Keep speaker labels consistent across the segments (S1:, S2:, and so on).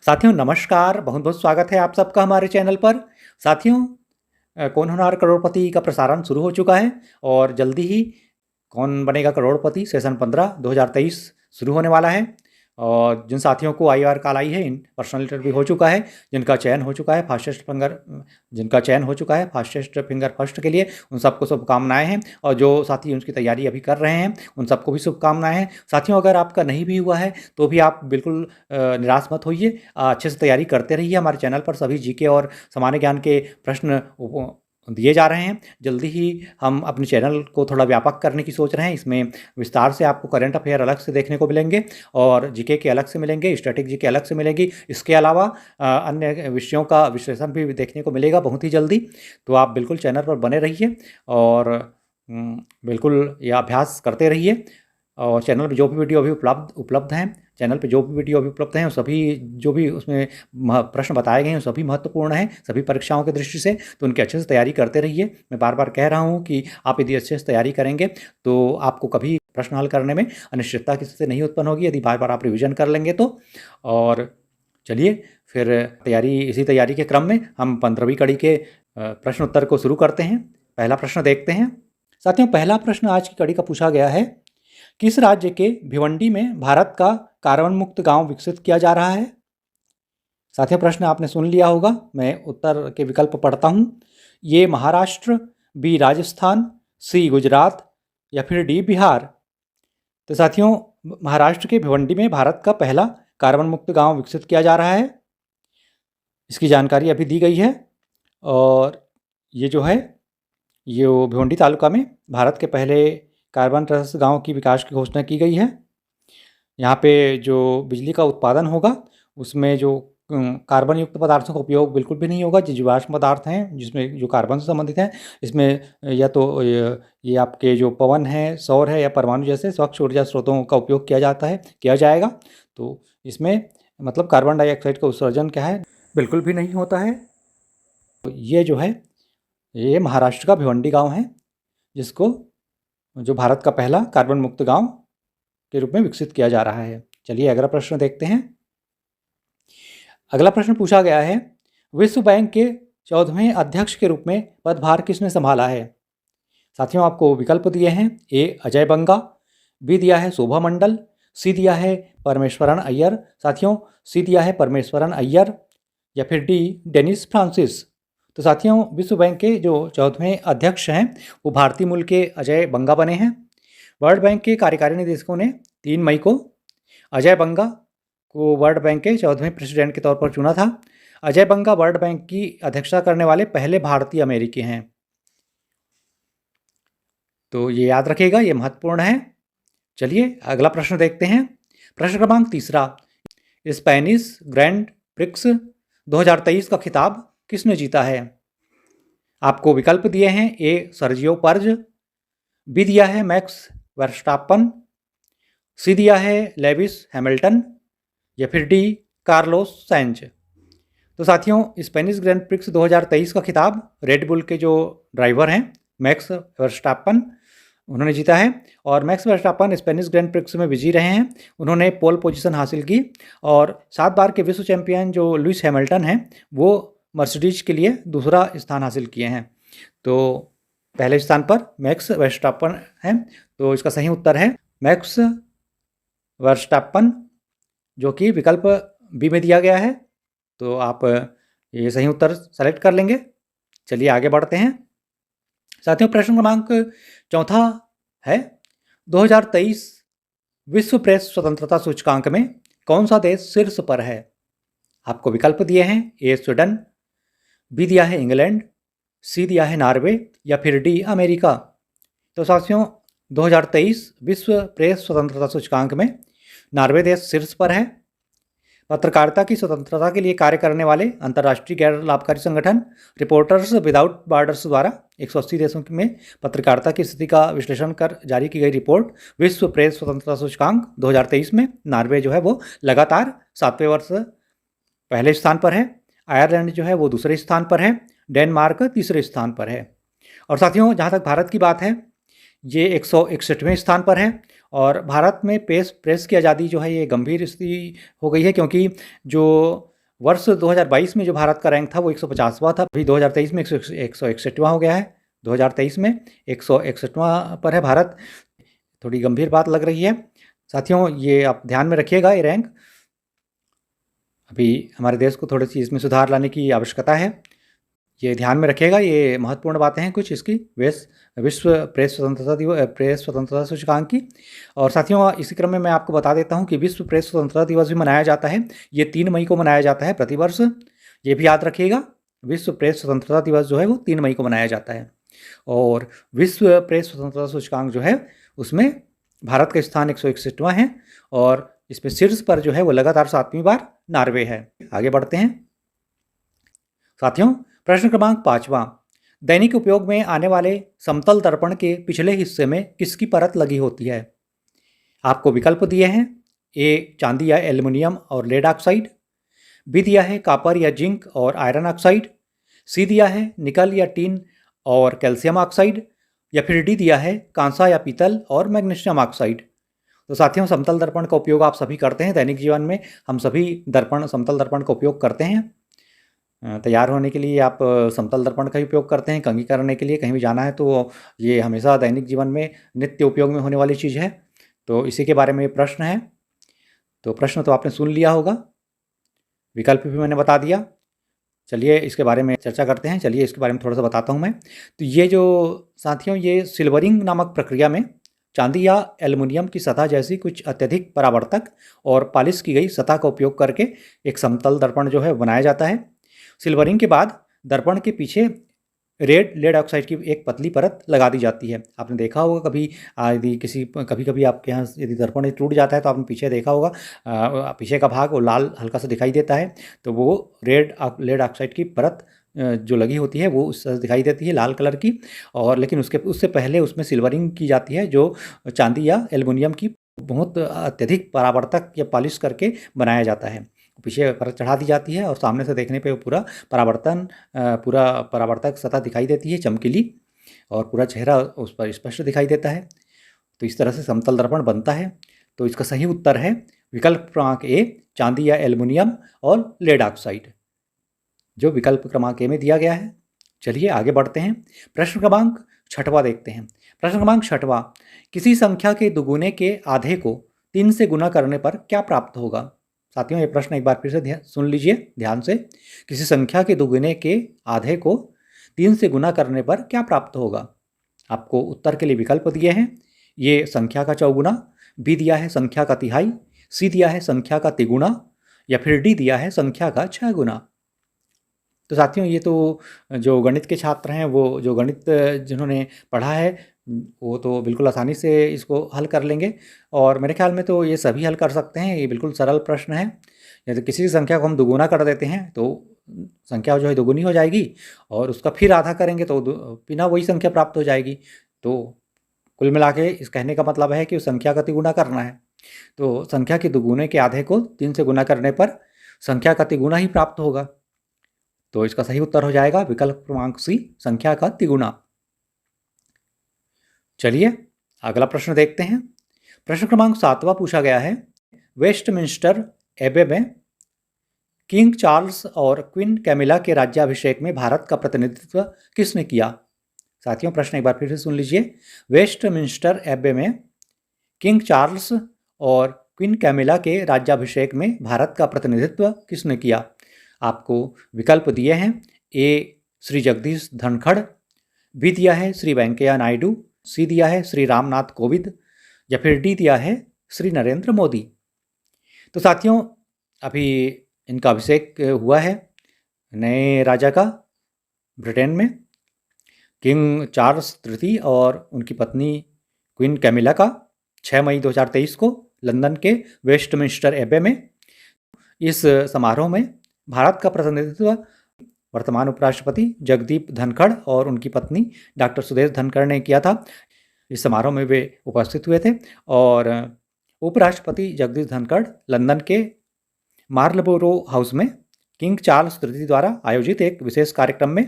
S1: साथियों नमस्कार, बहुत बहुत स्वागत है आप सबका हमारे चैनल पर। साथियों कौन होनहार करोड़पति का प्रसारण शुरू हो चुका है और जल्दी ही कौन बनेगा करोड़पति सीज़न 15 2023 शुरू होने वाला है। और जिन साथियों को IR कॉल आई है, इन पर्सनल इंटरव्यू हो चुका है, जिनका चयन हो चुका है फास्टेस्ट फिंगर फर्स्ट के लिए, उन सबको शुभकामनाएं हैं। और जो साथी उनकी तैयारी अभी कर रहे हैं उन सबको भी शुभकामनाएं हैं। साथियों अगर आपका नहीं भी हुआ है तो भी आप बिल्कुल निराश मत होइए, अच्छे से तैयारी करते रहिए। हमारे चैनल पर सभी जीके और सामान्य ज्ञान के प्रश्न दिए जा रहे हैं। जल्दी ही हम अपने चैनल को थोड़ा व्यापक करने की सोच रहे हैं। इसमें विस्तार से आपको करंट अफेयर अलग से देखने को मिलेंगे और जीके के अलग से मिलेंगे, स्टैटिक जीके अलग से मिलेगी। इसके अलावा अन्य विषयों का विश्लेषण भी देखने को मिलेगा बहुत ही जल्दी। तो आप बिल्कुल चैनल पर बने रहिए और बिल्कुल ये अभ्यास करते रहिए। और चैनल पर जो भी वीडियो अभी उपलब्ध हैं, चैनल पे जो भी वीडियो अभी उपलब्ध हैं, सभी जो भी उसमें प्रश्न बताए गए हैं सभी महत्वपूर्ण हैं सभी परीक्षाओं की दृष्टि से। तो उनकी अच्छे से तैयारी करते रहिए। मैं बार बार कह रहा हूँ कि आप यदि अच्छे से तैयारी करेंगे तो आपको कभी प्रश्न हल करने में अनिश्चितता की स्थिति नहीं उत्पन्न होगी, यदि बार बार आप रिविजन कर लेंगे तो। और चलिए फिर इसी तैयारी के क्रम में हम 15वीं कड़ी के प्रश्न उत्तर को शुरू करते हैं। पहला प्रश्न देखते हैं। साथियों पहला प्रश्न आज की कड़ी का पूछा गया है, किस राज्य के भिवंडी में भारत का कार्बन मुक्त गांव विकसित किया जा रहा है? साथियों प्रश्न आपने सुन लिया होगा, मैं उत्तर के विकल्प पढ़ता हूं। ये महाराष्ट्र, बी राजस्थान, सी गुजरात या फिर डी बिहार। तो साथियों महाराष्ट्र के भिवंडी में भारत का पहला कार्बन मुक्त गांव विकसित किया जा रहा है, इसकी जानकारी अभी दी गई है। और ये जो है ये भिवंडी तालुका में भारत के पहले कार्बन रहित गांव की विकास की घोषणा की गई है। यहाँ पे जो बिजली का उत्पादन होगा उसमें जो कार्बन युक्त पदार्थों का उपयोग बिल्कुल भी नहीं होगा। जो जीवाश्म पदार्थ हैं जिसमें जो कार्बन से संबंधित हैं, इसमें या तो ये आपके जो पवन है, सौर है या परमाणु जैसे स्वच्छ ऊर्जा स्रोतों का उपयोग किया जाएगा। तो इसमें मतलब कार्बन डाइऑक्साइड का उत्सर्जन क्या है, बिल्कुल भी नहीं होता है। तो ये जो है ये महाराष्ट्र का भिवंडी गाँव है, जिसको जो भारत का पहला कार्बन मुक्त गाँव के रूप में विकसित किया जा रहा है। चलिए अगला प्रश्न देखते हैं। अगला प्रश्न पूछा गया है, विश्व बैंक के 14वें अध्यक्ष के रूप में पदभार किसने संभाला है? साथियों आपको विकल्प दिए हैं, ए अजय बंगा, बी दिया है शोभा मंडल, सी दिया है परमेश्वरन अय्यर। साथियों सी दिया है परमेश्वरन अय्यर या फिर डी डेनिस फ्रांसिस। तो साथियों विश्व बैंक के जो 14वें अध्यक्ष हैं वो भारतीय मूल के अजय बंगा बने हैं। वर्ल्ड बैंक के कार्यकारी निदेशकों ने 3 मई को अजय बंगा को वर्ल्ड बैंक के 14वें प्रेसिडेंट के तौर पर चुना था। अजय बंगा वर्ल्ड बैंक की अध्यक्षता करने वाले पहले भारतीय अमेरिकी हैं। तो ये याद रखिएगा, ये महत्वपूर्ण है। चलिए अगला प्रश्न देखते हैं। प्रश्न क्रमांक 3, स्पेनिश ग्रैंड प्रिक्स 2023 का खिताब किसने जीता है? आपको विकल्प दिए हैं, ए सर्जियो पर्ज, बी दिया है मैक्स वर्स्टापन, सी दिया है लेविस हैमिल्टन या फिर डी कार्लोस सैंच। तो साथियों स्पेनिश ग्रैंड प्रिक्स 2023 का खिताब रेड बुल के जो ड्राइवर हैं मैक्स वर्स्टापन उन्होंने जीता है। और max Verstappen Spanish grand prix में विजयी रहे हैं। उन्होंने पोल पोजीशन हासिल की और 7 बार के विश्व चैंपियन जो लुइस हैमिल्टन हैं वो मर्सिडीज के लिए दूसरा स्थान हासिल किए हैं। तो पहले स्थान पर मैक्स वर्स्टापन हैं। तो इसका सही उत्तर है मैक्स वर्स्टापन, जो कि विकल्प बी में दिया गया है। तो आप ये सही उत्तर सेलेक्ट कर लेंगे। चलिए आगे बढ़ते हैं। साथियों प्रश्न क्रमांक 4 है, 2023 विश्व प्रेस स्वतंत्रता सूचकांक में कौन सा देश शीर्ष पर है? आपको विकल्प दिए हैं, ए स्वीडन, बी दिया है इंग्लैंड, सी दिया है नॉर्वे या फिर डी अमेरिका। तो साथियों 2023 विश्व प्रेस स्वतंत्रता सूचकांक में नॉर्वे देश शीर्ष पर है। पत्रकारिता की स्वतंत्रता के लिए कार्य करने वाले अंतर्राष्ट्रीय गैर लाभकारी संगठन रिपोर्टर्स विदाउट बॉर्डर्स द्वारा 180 देशों में पत्रकारिता की स्थिति का विश्लेषण कर जारी की गई रिपोर्ट विश्व प्रेस स्वतंत्रता सूचकांक 2023 में नॉर्वे जो है वो लगातार 7वें वर्ष पहले स्थान पर है। आयरलैंड जो है वो दूसरे स्थान पर है। डेनमार्क तीसरे स्थान पर है। और साथियों जहाँ तक भारत की बात है, ये 161वें स्थान पर है। और भारत में प्रेस की आज़ादी जो है ये गंभीर स्थिति हो गई है, क्योंकि जो वर्ष 2022 में जो भारत का रैंक था वो 150वां था, अभी 2023 में 161वां हो गया है। 2023 में 161वां पर है भारत। थोड़ी गंभीर बात लग रही है साथियों, ये आप ध्यान में रखिएगा। ये रैंक अभी हमारे देश को थोड़ी सी इसमें सुधार लाने की आवश्यकता है, ये ध्यान में रखिएगा। ये महत्वपूर्ण बातें हैं कुछ इसकी विश्व प्रेस स्वतंत्रता सूचकांक की। और साथियों, इसी क्रम में मैं आपको बता देता हूं कि विश्व प्रेस स्वतंत्रता दिवस भी मनाया जाता है। ये 3 मई को मनाया जाता है प्रतिवर्ष, ये भी याद रखिएगा। विश्व प्रेस स्वतंत्रता दिवस जो है वो 3 मई को मनाया जाता है। और विश्व प्रेस स्वतंत्रता सूचकांक जो है उसमें भारत का स्थान 161वां है, और इसमें शीर्ष पर जो है वो लगातार 7वीं बार नॉर्वे है। आगे बढ़ते हैं साथियों, प्रश्न क्रमांक 5वां, दैनिक उपयोग में आने वाले समतल दर्पण के पिछले हिस्से में किसकी परत लगी होती है? आपको विकल्प दिए हैं। ए चांदी या एल्युमिनियम और लेड ऑक्साइड, बी दिया है कॉपर या जिंक और आयरन ऑक्साइड, सी दिया है निकल या टिन और कैल्शियम ऑक्साइड, या फिर डी दिया है कांसा या पीतल और मैग्नीशियम ऑक्साइड। तो साथियों, समतल दर्पण का उपयोग आप सभी करते हैं दैनिक जीवन में। हम सभी समतल दर्पण का उपयोग करते हैं। तैयार होने के लिए आप समतल दर्पण का ही उपयोग करते हैं, कंघी करने के लिए कहीं भी जाना है तो ये हमेशा दैनिक जीवन में नित्य उपयोग में होने वाली चीज़ है। तो इसी के बारे में प्रश्न है। तो प्रश्न तो आपने सुन लिया होगा, विकल्प भी मैंने बता दिया। चलिए इसके बारे में चर्चा करते हैं। चलिए इसके बारे में थोड़ा सा बताता हूँ मैं। तो ये जो साथियों, ये सिल्वरिंग नामक प्रक्रिया में चांदी या एल्युमिनियम की सतह जैसी कुछ अत्यधिक परावर्तक और पॉलिश की गई सतह का उपयोग करके एक समतल दर्पण जो है बनाया जाता है। सिल्वरिंग के बाद दर्पण के पीछे लेड ऑक्साइड की एक पतली परत लगा दी जाती है। आपने देखा होगा कभी यदि कभी कभी आपके यहाँ यदि दर्पण टूट जाता है तो आपने पीछे देखा होगा, पीछे का भाग वो लाल हल्का सा दिखाई देता है, तो वो लेड ऑक्साइड की परत जो लगी होती है वो उस दिखाई देती है लाल कलर की। और लेकिन उससे पहले उसमें सिल्वरिंग की जाती है, जो चांदी या एल्युमिनियम की बहुत अत्यधिक परावर्तक या पॉलिश करके बनाया जाता है। पीछे परत चढ़ा दी जाती है और सामने से देखने पे पूरा परावर्तक सतह दिखाई देती है चमकीली, और पूरा चेहरा उस पर स्पष्ट दिखाई देता है। तो इस तरह से समतल दर्पण बनता है। तो इसका सही उत्तर है विकल्प क्रमांक ए, चांदी या एल्युमिनियम और लेड ऑक्साइड, जो विकल्प क्रमांक ए में दिया गया है। चलिए आगे बढ़ते हैं। प्रश्न क्रमांक 6वां देखते हैं। प्रश्न क्रमांक 6वां, किसी संख्या के दुगुने के आधे को 3 से गुना करने पर क्या प्राप्त होगा? साथियों, ये प्रश्न एक बार फिर से सुन लीजिए ध्यान से। किसी संख्या के दुगुने के आधे को 3 से गुना करने पर क्या प्राप्त होगा? आपको उत्तर के लिए विकल्प दिए हैं। ये संख्या का चौगुना, बी दिया है संख्या का तिहाई, सी दिया है संख्या का तिगुना, या फिर डी दिया है संख्या का 6 गुना। तो साथियों, ये तो जो गणित के छात्र हैं, वो जो गणित जिन्होंने पढ़ा है वो तो बिल्कुल आसानी से इसको हल कर लेंगे, और मेरे ख्याल में तो ये सभी हल कर सकते हैं। ये बिल्कुल सरल प्रश्न है। यदि किसी संख्या को हम दुगुना कर देते हैं तो संख्या जो है दुगुनी हो जाएगी, और उसका फिर आधा करेंगे तो बिना वही संख्या प्राप्त हो जाएगी। तो कुल मिला के इस कहने का मतलब है कि उस संख्या का तिगुना करना है। तो संख्या के दुगुने के आधे को 3 से गुना करने पर संख्या का तिगुना ही प्राप्त होगा। तो इसका सही उत्तर हो जाएगा विकल्प क्रमांक सी, संख्या का तिगुना। चलिए अगला प्रश्न देखते हैं। प्रश्न क्रमांक 7वां पूछा गया है, वेस्टमिंस्टर एबे में किंग चार्ल्स और क्वीन कैमिला के राज्याभिषेक में भारत का प्रतिनिधित्व किसने किया? साथियों, प्रश्न एक बार फिर से सुन लीजिए। वेस्टमिंस्टर एबे में किंग चार्ल्स और क्वीन कैमिला के राज्याभिषेक में भारत का प्रतिनिधित्व किसने किया? आपको विकल्प दिए हैं। ए श्री जगदीश धनखड़, बी दिया है श्री वेंकैया नायडू, सी दिया है श्री रामनाथ कोविंद, या फिर डी दिया है श्री नरेंद्र मोदी। तो साथियों, अभी इनका अभिषेक हुआ है नए राजा का ब्रिटेन में, किंग चार्ल्स तृतीय और उनकी पत्नी क्वीन कैमिला का 6 मई 2023 को लंदन के वेस्टमिंस्टर एबे में। इस समारोह में भारत का प्रतिनिधित्व वर्तमान उपराष्ट्रपति जगदीप धनखड़ और उनकी पत्नी डॉक्टर सुदेश धनखड़ ने किया था। इस समारोह में वे उपस्थित हुए थे, और उपराष्ट्रपति जगदीप धनखड़ लंदन के मार्लबोरो हाउस में किंग चार्ल्स तृतीय द्वारा आयोजित एक विशेष कार्यक्रम में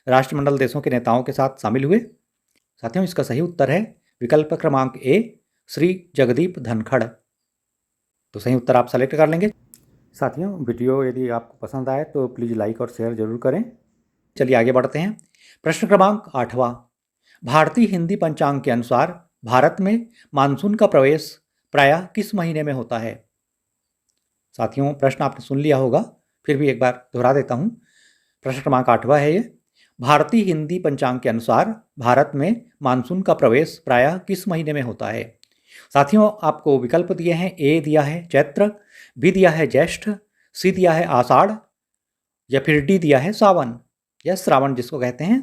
S1: राष्ट्रमंडल देशों के नेताओं के साथ शामिल हुए। साथियों, इसका सही उत्तर है विकल्प क्रमांक ए, श्री जगदीप धनखड़। तो सही उत्तर आप सेलेक्ट कर लेंगे। साथियों, वीडियो यदि आपको पसंद आए तो प्लीज़ लाइक और शेयर जरूर करें। चलिए आगे बढ़ते हैं। प्रश्न क्रमांक 8वां। भारतीय हिंदी पंचांग के अनुसार भारत में मानसून का प्रवेश प्रायः किस महीने में होता है? साथियों, प्रश्न आपने सुन लिया होगा, फिर भी एक बार दोहरा देता हूँ। प्रश्न क्रमांक 8वां है ये। भारतीय हिंदी पंचांग के अनुसार भारत में मानसून का प्रवेश प्रायः किस महीने में होता है? साथियों, आपको विकल्प दिए हैं। ए दिया है चैत्र, बी दिया है ज्येष्ठ, सी दिया है आषाढ़, या फिर डी दिया है सावन या श्रावण जिसको कहते हैं।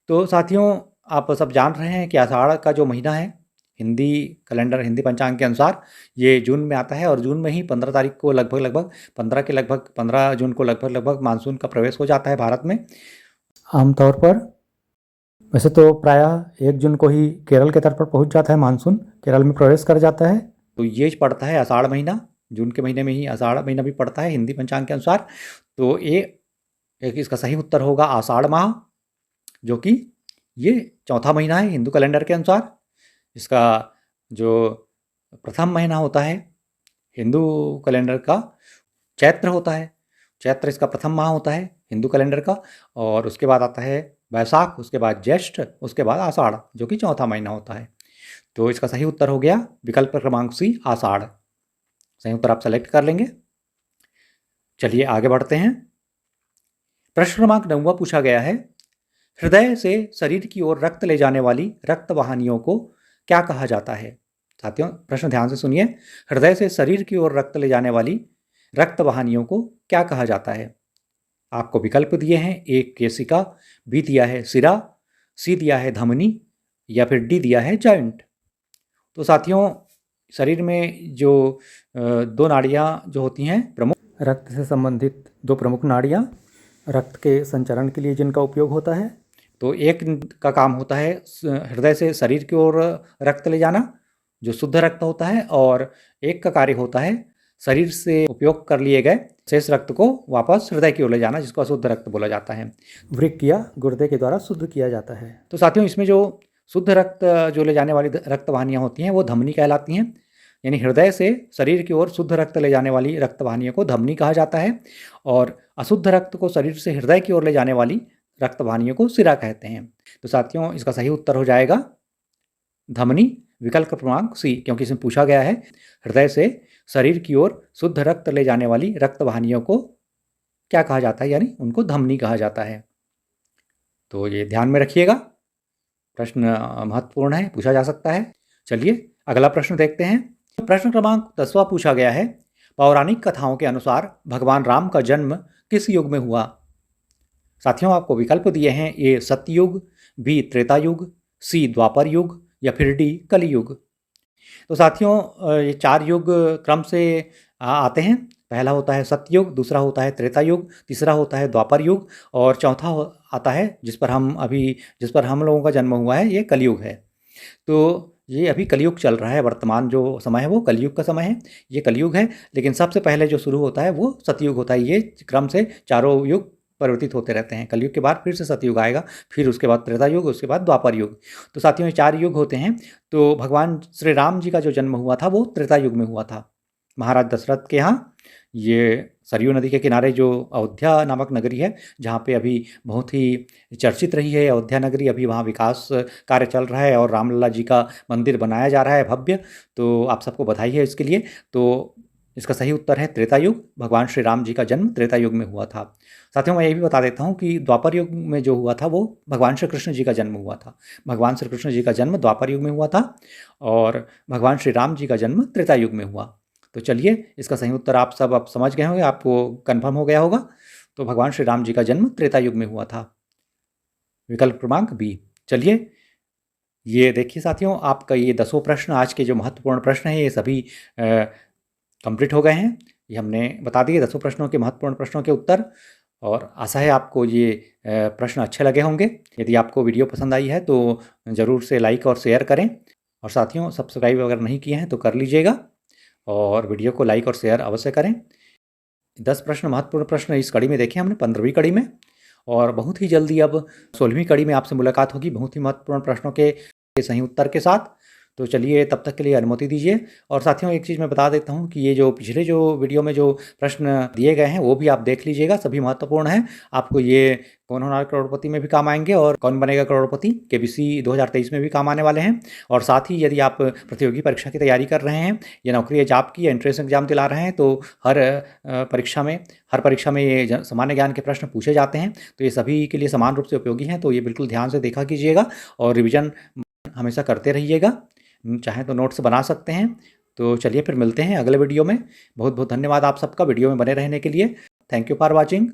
S1: तो साथियों, आप सब जान रहे हैं कि आषाढ़ का जो महीना है हिंदी कैलेंडर, हिंदी पंचांग के अनुसार ये जून में आता है और जून में ही 15 तारीख को लगभग 15 जून को लगभग मानसून का प्रवेश हो जाता है भारत में आमतौर पर। वैसे तो प्रायः 1 जून को ही केरल के तट पर पहुंच जाता है मानसून, केरल में प्रवेश कर जाता है। तो ये पड़ता है आषाढ़ महीना, जून के महीने में ही आषाढ़ महीना भी पड़ता है हिंदी पंचांग के अनुसार। तो एक इसका सही उत्तर होगा आषाढ़ माह, जो कि ये चौथा महीना है हिंदू कैलेंडर के अनुसार। इसका जो प्रथम महीना होता है हिंदू कैलेंडर का चैत्र होता है। चैत्र इसका प्रथम माह होता है हिंदू कैलेंडर का, और उसके बाद आता है वैशाख, उसके बाद ज्येष्ठ, उसके बाद आषाढ़ जो कि चौथा महीना होता है। तो इसका सही उत्तर हो गया विकल्प क्रमांक सी आषाढ़। सही उत्तर आप सेलेक्ट कर लेंगे। चलिए आगे बढ़ते हैं। प्रश्न क्रमांक 9वां पूछा गया है। हृदय से शरीर की ओर रक्त ले जाने वाली रक्त वाहिनियों को क्या कहा जाता है? साथियों, प्रश्न ध्यान से सुनिए। हृदय से शरीर की ओर रक्त ले जाने वाली रक्त वाहिनियों को क्या कहा जाता है? आपको विकल्प दिए हैं। ए केशिका, बी दिया है सिरा, सी दिया है धमनी, या फिर डी दिया है जॉइंट। तो साथियों, शरीर में जो 2 नाड़ियाँ जो होती हैं प्रमुख, रक्त से संबंधित 2 प्रमुख नाड़ियाँ रक्त के संचरण के लिए जिनका उपयोग होता है, तो एक का काम होता है हृदय से शरीर की ओर रक्त ले जाना जो शुद्ध रक्त होता है, और एक का कार्य होता है शरीर से उपयोग कर लिए गए शेष रक्त को वापस हृदय की ओर ले जाना, जिसको अशुद्ध रक्त बोला जाता है। वृक्क या गुर्दे के द्वारा शुद्ध किया जाता है। तो साथियों, इसमें जो शुद्ध रक्त जो ले जाने वाली रक्त वाहिनियाँ होती हैं वो धमनी कहलाती हैं। यानी हृदय से शरीर की ओर शुद्ध रक्त ले जाने वाली रक्त वाहिनियों को धमनी कहा जाता है, और अशुद्ध रक्त को शरीर से हृदय की ओर ले जाने वाली रक्त वाहिनियों को सिरा कहते हैं। तो साथियों, इसका सही उत्तर हो जाएगा धमनी, विकल्प क्रमांक सी, क्योंकि इसमें पूछा गया है हृदय से शरीर की ओर शुद्ध रक्त ले जाने वाली रक्त वाहिनियों को क्या कहा जाता है, यानी उनको धमनी कहा जाता है। तो ये ध्यान में रखिएगा, प्रश्न महत्वपूर्ण है, पूछा जा सकता है। चलिए अगला प्रश्न देखते हैं। प्रश्न क्रमांक 10वां पूछा गया है। पौराणिक कथाओं के अनुसार भगवान राम का जन्म किस युग में हुआ? साथियों, आपको विकल्प दिए हैं। ए सतयुग, बी त्रेता युग, सी द्वापर युग, या फिर डी कलयुग। तो साथियों, ये 4 युग क्रम से आते हैं। पहला होता है सतयुग, दूसरा होता है त्रेता युग, तीसरा होता है द्वापर युग, और चौथा आता है जिस पर हम लोगों का जन्म हुआ है, ये कलयुग है। तो ये अभी कलयुग चल रहा है, वर्तमान जो समय है वो कलयुग का समय है, ये कलयुग है। लेकिन सबसे पहले जो शुरू होता है वो सतयुग होता है। ये क्रम से चारों युग परिवर्तित होते रहते हैं। कलयुग के बाद फिर से सतयुग आएगा, फिर उसके बाद त्रेता युग, उसके बाद द्वापर युग। तो साथियों, ये 4 युग होते हैं। तो भगवान श्री राम जी का जो जन्म हुआ था वो त्रेता युग में हुआ था, महाराज दशरथ के यहाँ। ये सरयू नदी के किनारे जो अयोध्या नामक नगरी है, जहाँ पे अभी बहुत ही चर्चित रही है अयोध्या नगरी, अभी वहाँ विकास कार्य चल रहा है और रामलला जी का मंदिर बनाया जा रहा है भव्य। तो आप सबको बधाई है इसके लिए। तो इसका सही उत्तर है त्रेता युग। भगवान श्री राम जी का जन्म त्रेता युग में हुआ था। साथियों, मैं ये भी बता देता हूँ कि द्वापर युग में जो हुआ था वो भगवान श्री कृष्ण जी का जन्म हुआ था। भगवान श्री कृष्ण जी का जन्म द्वापर युग में हुआ था, और भगवान श्री राम जी का जन्म त्रेता युग में हुआ। तो चलिए, इसका सही उत्तर आप सब अब समझ गए होंगे, आपको कन्फर्म हो गया होगा। तो भगवान श्री राम जी का जन्म त्रेता युग में हुआ था, विकल्प क्रमांक बी। चलिए ये देखिए साथियों, आपका ये 10 प्रश्न, आज के जो महत्वपूर्ण प्रश्न हैं, ये सभी कंप्लीट हो गए हैं। ये हमने बता दिए 10 प्रश्नों के, महत्वपूर्ण प्रश्नों के उत्तर, और आशा है आपको ये प्रश्न अच्छे लगे होंगे। यदि आपको वीडियो पसंद आई है तो ज़रूर से लाइक और शेयर करें, और साथियों सब्सक्राइब अगर नहीं किए हैं तो कर लीजिएगा, और वीडियो को लाइक और शेयर अवश्य करें। 10 प्रश्न, महत्वपूर्ण प्रश्न इस कड़ी में देखे हमने, 15वीं कड़ी में, और बहुत ही जल्दी अब 16वीं कड़ी में आपसे मुलाकात होगी बहुत ही महत्वपूर्ण प्रश्नों के सही उत्तर के साथ। तो चलिए तब तक के लिए अनुमति दीजिए। और साथियों एक चीज़ मैं बता देता हूँ कि ये जो पिछले जो वीडियो में जो प्रश्न दिए गए हैं वो भी आप देख लीजिएगा, सभी महत्वपूर्ण हैं। आपको ये कौन होना है करोड़पति में भी काम आएंगे और कौन बनेगा करोड़पति केबीसी 2023 में भी काम आने वाले हैं। और साथ ही यदि आप प्रतियोगी परीक्षा की तैयारी कर रहे हैं या नौकरी या जॉब की या एंट्रेंस एग्जाम दिला रहे हैं तो हर परीक्षा में ये सामान्य ज्ञान के प्रश्न पूछे जाते हैं, तो ये सभी के लिए समान रूप से उपयोगी हैं। तो ये बिल्कुल ध्यान से देखा कीजिएगा और रिविज़न हमेशा करते रहिएगा। चाहें तो नोट्स बना सकते हैं। तो चलिए फिर मिलते हैं अगले वीडियो में। बहुत बहुत धन्यवाद आप सबका वीडियो में बने रहने के लिए। Thank you for watching.